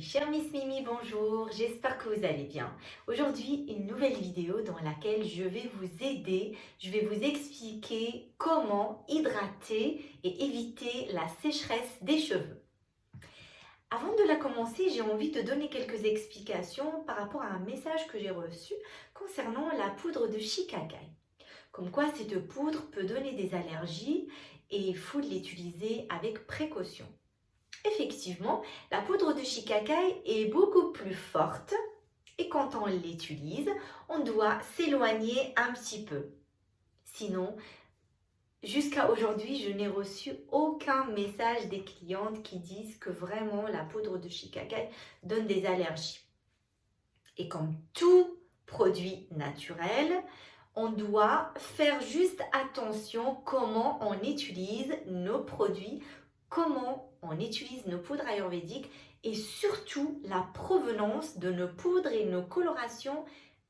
Chère Miss Mimi, bonjour, j'espère que vous allez bien. Aujourd'hui, une nouvelle vidéo dans laquelle je vais vous aider, je vais vous expliquer comment hydrater et éviter la sécheresse des cheveux. Avant de la commencer, j'ai envie de donner quelques explications par rapport à un message que j'ai reçu concernant la poudre de shikakai. Comme quoi cette poudre peut donner des allergies et il faut l'utiliser avec précaution. Effectivement, la poudre de shikakai est beaucoup plus forte et quand on l'utilise, on doit s'éloigner un petit peu. Sinon, jusqu'à aujourd'hui, je n'ai reçu aucun message des clientes qui disent que vraiment la poudre de shikakai donne des allergies. Et comme tout produit naturel, on doit faire juste attention comment on utilise nos produits, comment on utilise nos poudres ayurvédiques et surtout la provenance de nos poudres et nos colorations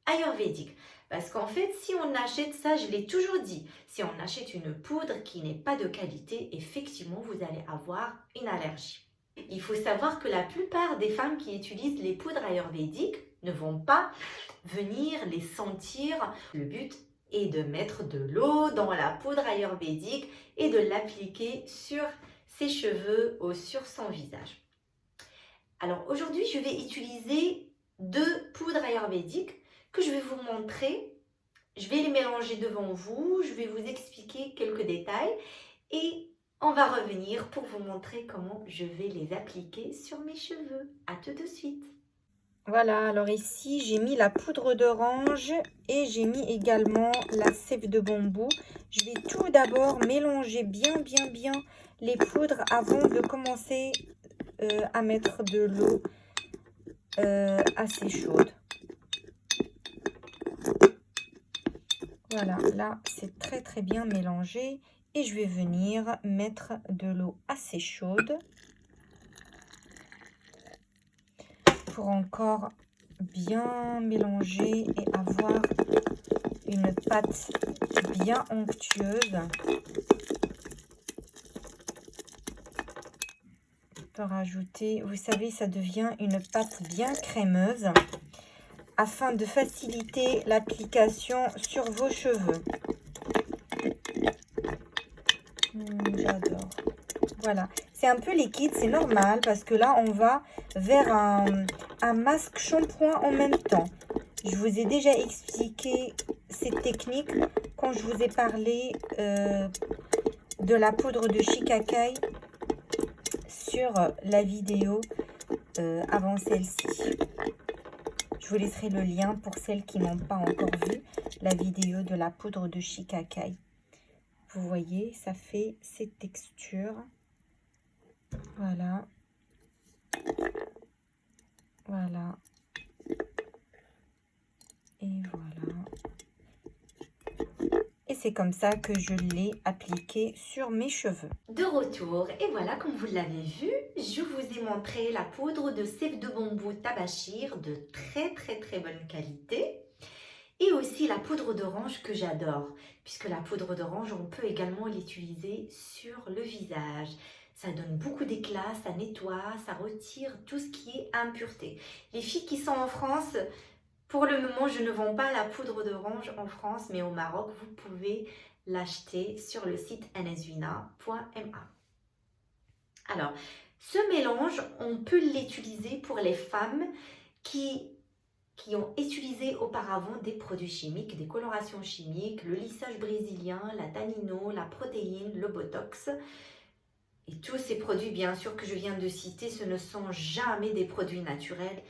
ayurvédiques. Parce qu'en fait, si on achète ça, je l'ai toujours dit, si on achète une poudre qui n'est pas de qualité, effectivement, vous allez avoir une allergie. Il faut savoir que la plupart des femmes qui utilisent les poudres ayurvédiques ne vont pas venir les sentir. Le but est de mettre de l'eau dans la poudre ayurvédique et de l'appliquer sur ses cheveux ou sur son visage. Alors aujourd'hui, je vais utiliser deux poudres ayurvédiques que je vais vous montrer. Je vais les mélanger devant vous, je vais vous expliquer quelques détails et on va revenir pour vous montrer comment je vais les appliquer sur mes cheveux. À tout de suite. Voilà, alors ici, j'ai mis la poudre d'orange et j'ai mis également la sève de bambou. Je vais tout d'abord mélanger bien les poudres avant de commencer à mettre de l'eau assez chaude. Voilà, là, c'est très bien mélangé et je vais venir mettre de l'eau assez chaude pour encore bien mélanger et avoir une pâte bien onctueuse. On peut rajouter, vous savez, ça devient une pâte bien crémeuse afin de faciliter l'application sur vos cheveux. J'adore. Voilà, c'est un peu liquide, c'est normal parce que là, on va vers un masque shampoing en même temps. Je vous ai déjà expliqué cette technique quand je vous ai parlé de la poudre de shikakai sur la vidéo avant celle-ci. Je vous laisserai le lien pour celles qui n'ont pas encore vu la vidéo de la poudre de shikakai. Vous voyez, ça fait cette texture. Voilà. Voilà. Et voilà. Et c'est comme ça que je l'ai appliqué sur mes cheveux. De retour, et voilà, comme vous l'avez vu, je vous ai montré la poudre de sève de bambou Tabashir de très bonne qualité. Et aussi la poudre d'orange que j'adore, puisque la poudre d'orange, on peut également l'utiliser sur le visage. Ça donne beaucoup d'éclat, ça nettoie, ça retire tout ce qui est impureté. Les filles qui sont en France, pour le moment, je ne vends pas la poudre d'orange en France, mais au Maroc, vous pouvez l'acheter sur le site anesvina.ma. Alors, ce mélange, on peut l'utiliser pour les femmes qui ont utilisé auparavant des produits chimiques, des colorations chimiques, le lissage brésilien, la tanino, la protéine, le botox. Et tous ces produits, bien sûr, que je viens de citer, ce ne sont jamais des produits naturels.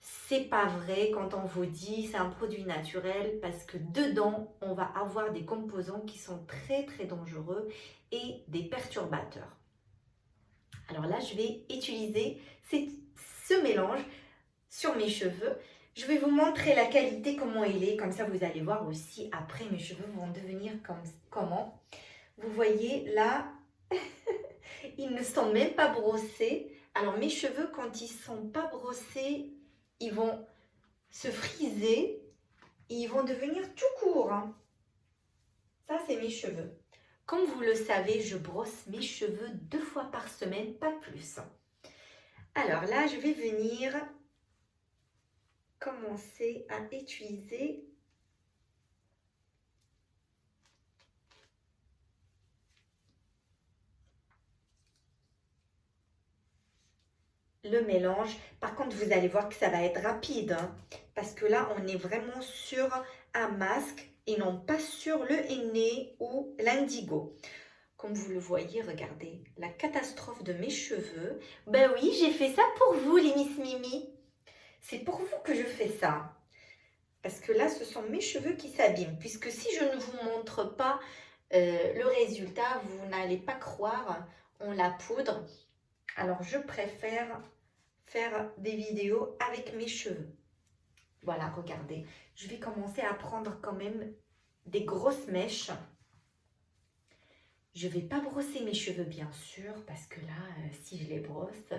C'est pas vrai quand on vous dit c'est un produit naturel parce que dedans, on va avoir des composants qui sont très dangereux et des perturbateurs. Alors là, je vais utiliser ce mélange sur mes cheveux. Je vais vous montrer la qualité, comment il est. Comme ça, vous allez voir aussi après, mes cheveux vont devenir comment. Vous voyez là, ils ne sont même pas brossés. Alors, mes cheveux, quand ils ne sont pas brossés, ils vont se friser. Et ils vont devenir tout courts. Hein. Ça, c'est mes cheveux. Comme vous le savez, je brosse mes cheveux 2 fois par semaine, pas plus. Alors là, je vais venir commencer à utiliser le mélange. Par contre, vous allez voir que ça va être rapide, hein, parce que là, on est vraiment sur un masque et non pas sur le henné ou l'indigo. Comme vous le voyez, regardez, la catastrophe de mes cheveux. Ben oui, j'ai fait ça pour vous, les Miss Mimi. C'est pour vous que je fais ça. Parce que là, ce sont mes cheveux qui s'abîment. Puisque si je ne vous montre pas le résultat, vous n'allez pas croire en la poudre. Alors, je préfère faire des vidéos avec mes cheveux. Voilà, regardez. Je vais commencer à prendre quand même des grosses mèches. Je ne vais pas brosser mes cheveux, bien sûr, parce que là, si je les brosse,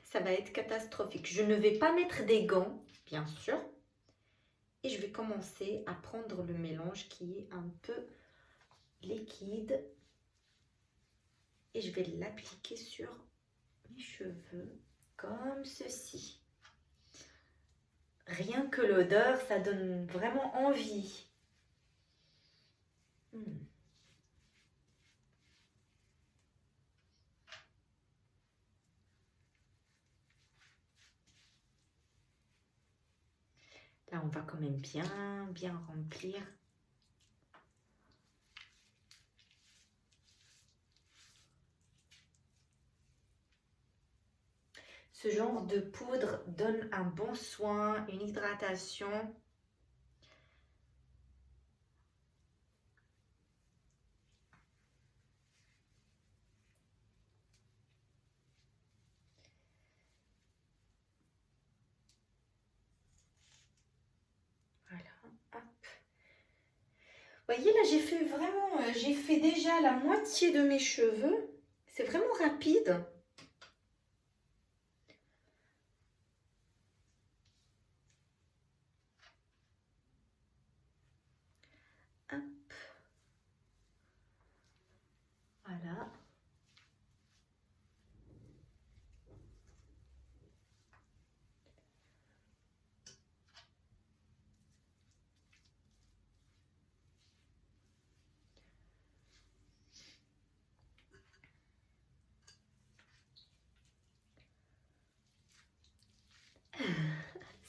ça va être catastrophique. Je ne vais pas mettre des gants, bien sûr. Et je vais commencer à prendre le mélange qui est un peu liquide. Et je vais l'appliquer sur mes cheveux, comme ceci. Rien que l'odeur, ça donne vraiment envie. Là, on va quand même bien remplir. Ce genre de poudre donne un bon soin, une hydratation. Voilà, hop. Vous voyez, là, j'ai fait déjà la moitié de mes cheveux. C'est vraiment rapide. Hop. Voilà.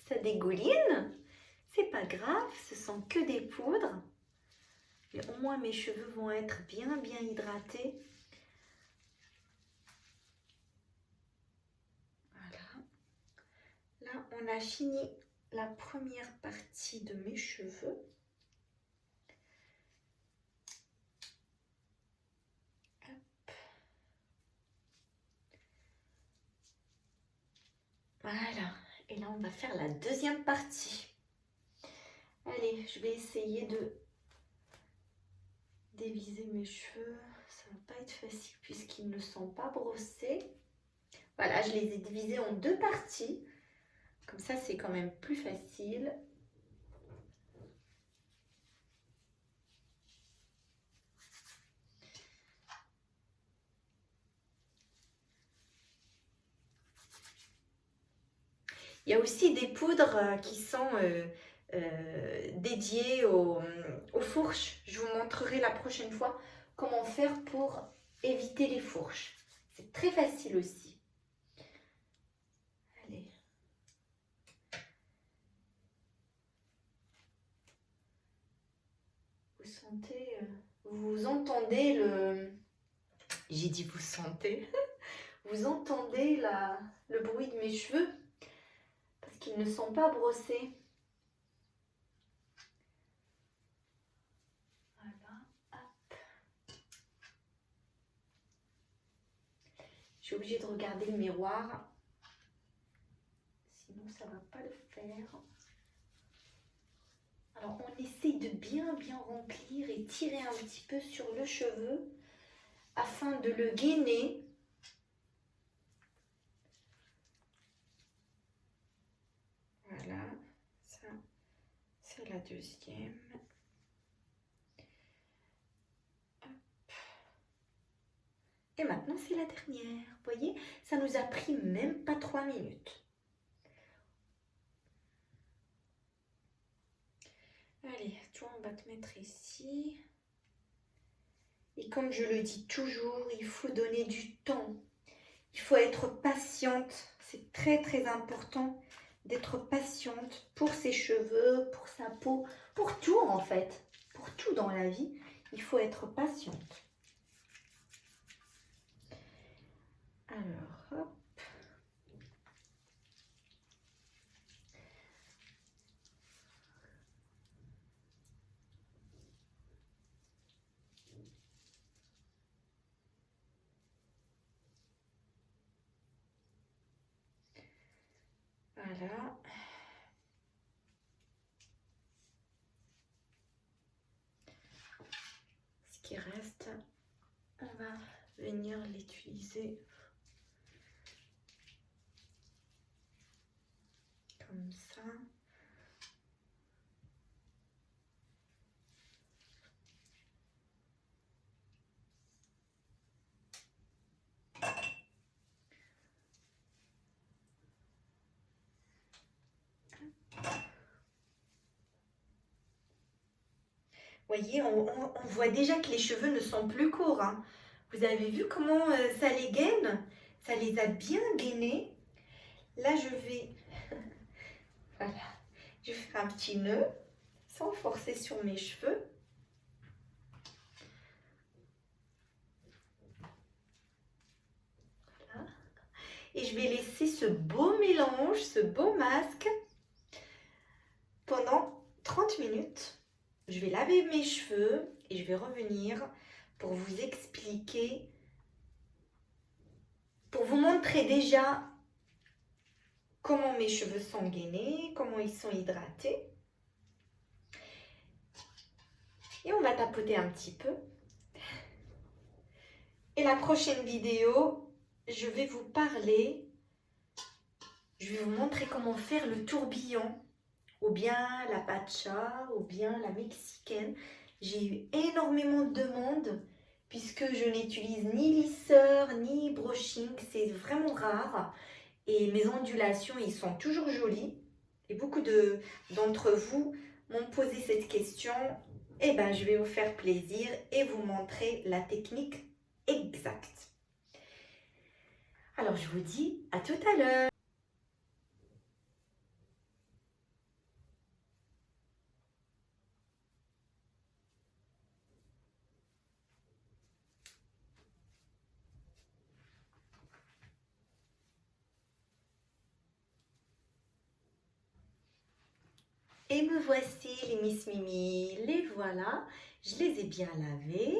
Ça dégouline. C'est pas grave, ce sont que des poudres. Mais au moins mes cheveux vont être bien hydratés. Voilà. Là, on a fini la première partie de mes cheveux. Hop. Voilà. Et là, on va faire la deuxième partie. Allez, je vais essayer de déviser mes cheveux. Ça va pas être facile puisqu'ils ne sont pas brossés. Voilà, je les ai divisés en deux parties. Comme ça, c'est quand même plus facile. Il y a aussi des poudres qui sont dédiées aux fourches. Je vous montrerai la prochaine fois comment faire pour éviter les fourches. C'est très facile aussi. Allez. Vous sentez, vous entendez le... J'ai dit vous sentez. Vous entendez le bruit de mes cheveux parce qu'ils ne sont pas brossés. Voilà, hop. Je suis obligée de regarder le miroir. Sinon, ça ne va pas le faire. Alors, on essaye de bien remplir et tirer un petit peu sur le cheveu afin de le gainer. Voilà, ça, c'est la deuxième. Hop. Et maintenant, c'est la dernière. Vous voyez, ça nous a pris même pas 3 minutes. Allez, toi, on va te mettre ici. Et comme je le dis toujours, il faut donner du temps. Il faut être patiente. C'est très, très important d'être patiente pour ses cheveux, pour sa peau, pour tout en fait. Pour tout dans la vie, il faut être patiente. Alors, hop. Voilà. Ce qui reste, on va venir l'utiliser comme ça. Voyez, on voit déjà que les cheveux ne sont plus courts. Hein. Vous avez vu comment ça les gaine? Ça les a bien gainés. Là, je vais... voilà. Je vais faire un petit nœud sans forcer sur mes cheveux. Voilà. Et je vais laisser ce beau mélange, ce beau masque pendant 30 minutes. Je vais laver mes cheveux et je vais revenir pour vous expliquer, pour vous montrer déjà comment mes cheveux sont gainés, comment ils sont hydratés. Et on va tapoter un petit peu. Et la prochaine vidéo, je vais vous parler, je vais vous montrer comment faire le tourbillon, ou bien la pacha, ou bien la mexicaine. J'ai eu énormément de demandes, puisque je n'utilise ni lisseur, ni brushing, c'est vraiment rare. Et mes ondulations, ils sont toujours jolis. Et beaucoup d'entre vous m'ont posé cette question. Eh bien, je vais vous faire plaisir et vous montrer la technique exacte. Alors, je vous dis à tout à l'heure. Et me voici les Miss Mimi, les voilà. Je les ai bien lavés.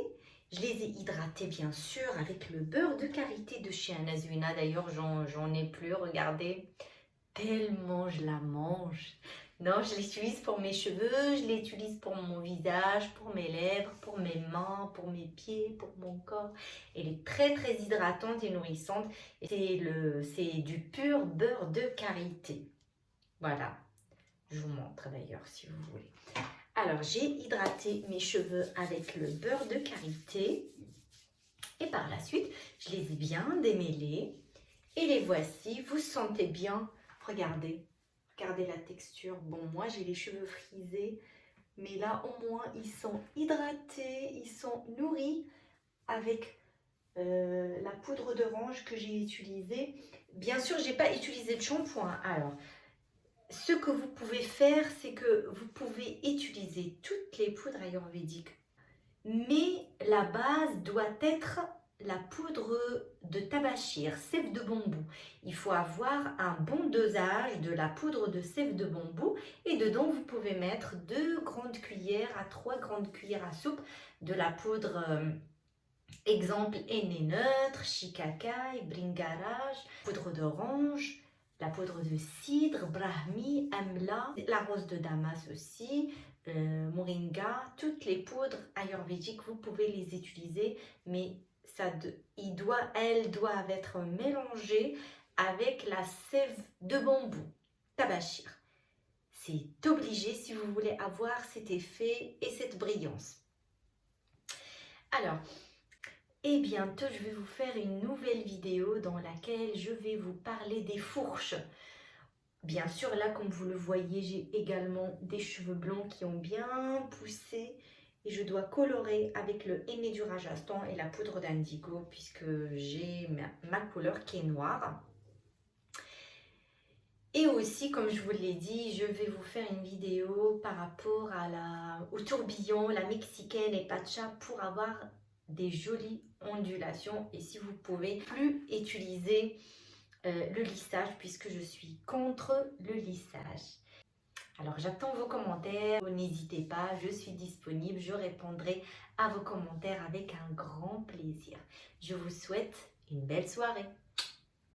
Je les ai hydratés bien sûr avec le beurre de karité de chez Anazuna. D'ailleurs, j'en ai plus, regardez. Tellement je la mange. Non, je l'utilise pour mes cheveux, je l'utilise pour mon visage, pour mes lèvres, pour mes mains, pour mes pieds, pour mon corps. Elle est très très hydratante et nourrissante. Et c'est du pur beurre de karité. Voilà. Je vous montre d'ailleurs si vous voulez. Alors, j'ai hydraté mes cheveux avec le beurre de karité. Et par la suite, je les ai bien démêlés. Et les voici. Vous sentez bien. Regardez. Regardez la texture. Bon, moi, j'ai les cheveux frisés. Mais là, au moins, ils sont hydratés. Ils sont nourris avec la poudre d'orange que j'ai utilisée. Bien sûr, je n'ai pas utilisé de shampoing. Alors, ce que vous pouvez faire, c'est que vous pouvez utiliser toutes les poudres ayurvédiques. Mais la base doit être la poudre de tabashir, sève de bambou. Il faut avoir un bon dosage de la poudre de sève de bambou. Et dedans, vous pouvez mettre 2 grandes cuillères à 3 grandes cuillères à soupe de la poudre exemple henné neutre, shikakai, bringaraj, poudre d'orange, la poudre de cidre, brahmi, amla, la rose de Damas aussi, moringa, toutes les poudres ayurvédiques, vous pouvez les utiliser, mais elles doivent être mélangées avec la sève de bambou, tabashir. C'est obligé si vous voulez avoir cet effet et cette brillance. Alors, Et bientôt, je vais vous faire une nouvelle vidéo dans laquelle je vais vous parler des fourches. Bien sûr, là, comme vous le voyez, j'ai également des cheveux blancs qui ont bien poussé. Et je dois colorer avec le henné du Rajasthan et la poudre d'indigo puisque j'ai ma couleur qui est noire. Et aussi, comme je vous l'ai dit, je vais vous faire une vidéo par rapport au tourbillon, la mexicaine et pacha pour avoir des jolies ondulations. Et si vous pouvez plus utiliser le lissage puisque je suis contre le lissage. Alors j'attends vos commentaires, n'hésitez pas, je suis disponible, je répondrai à vos commentaires avec un grand plaisir. Je vous souhaite une belle soirée.